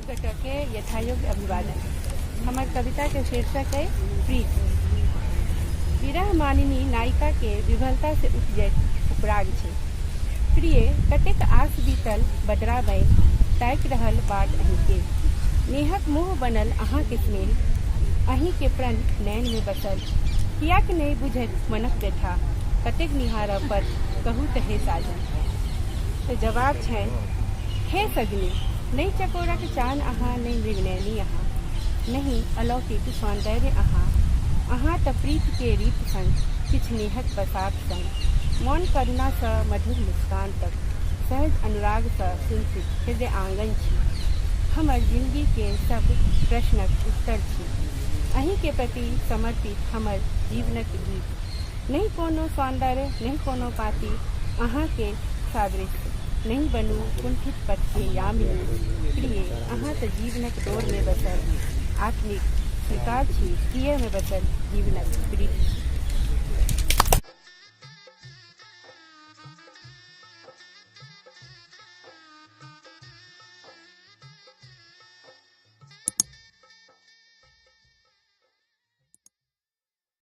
गोटे के यथायोग्य अभिवादन। हमार कविता के शीर्षक है प्रीत। विरह मानिनी नायिका के विफलता से उपजैत उपराग छे। प्रिय कतेक आस बीतल बदरा बय ताकि रहल बाट अहीं के। नेहक मुँह बनल अहाँ के स्नेह, अहीं के प्रण नैन में बसल। कियाक नहीं बुझत मनक व्यथा, कतेक निहारब पर कहू तहे साजन। तो जवाब है हे सजनी, नहीं चकोरा के चान अहाँ, नहीं मृगनैनी अहाँ, नहीं अलौकिक सौंदर्य अहाँ। अहाँ त प्रीत के रीत संग, किछ नेहक बसात संग। मौन करुणा स मधुर मुस्कान तक, सहज अनुराग स सुनसित हृदय आंगन छी। हमर जिंदगी के सब प्रश्नक उत्तर छी। अहीं के प्रति समर्पित हमर जीवनक गीत। नहीं कोनो सौंदर्य, नहीं कोनो पाती, अहाँ के सादृश्य। नहीं बनू कुंठित पथ के यामिनी। प्रिय अहाँ त जीवनक डोर में बसल, आत्मिक स्वीकार छी किए में बसल जीवनक प्रीति।